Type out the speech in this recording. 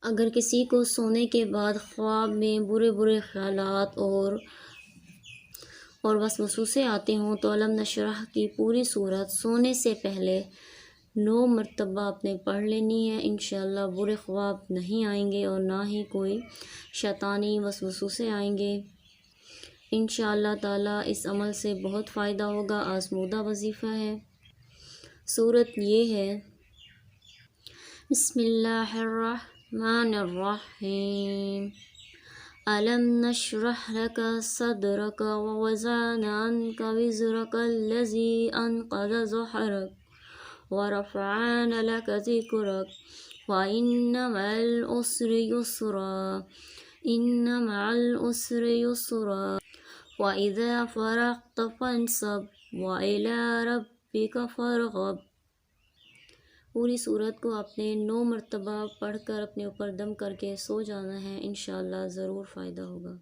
اگر کسی کو سونے کے بعد خواب میں برے برے خیالات اور وسوسے آتے ہوں تو علم نشرح کی پوری صورت سونے سے پہلے 9 مرتبہ آپ نے پڑھ لینی ہے۔ انشاءاللہ برے خواب نہیں آئیں گے اور نہ ہی کوئی شیطانی وسوسے آئیں گے۔ انشاءاللہ تعالیٰ اس عمل سے بہت فائدہ ہوگا، آزمودہ وظیفہ ہے۔ صورت یہ ہے، بسم اللہ الرحمن الرحیم، أَلَمْ نَشْرَحْ لَكَ صَدْرَكَ وَوَضَعْنَا عَنْكَ وِزْرَكَ الَّذِي أَنقَضَ ظَهْرَكَ وَرَفَعْنَا لَكَ ذِكْرَكَ وَإِنَّ مَعَ الْعُسْرِ يُسْرًا إِنَّ مَعَ الْعُسْرِ يُسْرًا وَإِذَا فَرَغْتَ فَانْصَبْ وَإِلَىٰ رَبِّكَ فَارْغَب۔ پوری صورت کو آپ نے 9 مرتبہ پڑھ کر اپنے اوپر دم کر کے سو جانا ہے، انشاءاللہ ضرور فائدہ ہوگا۔